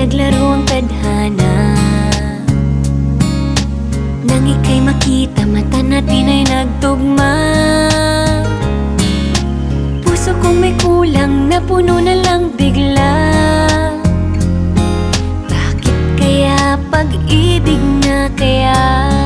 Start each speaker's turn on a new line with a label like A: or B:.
A: naglaro ang tadhana. Nang ika'y makita, mata natin ay nagtugma. Puso kong may kulang, napuno na lang bigla. Bakit kaya pag-ibig na kaya?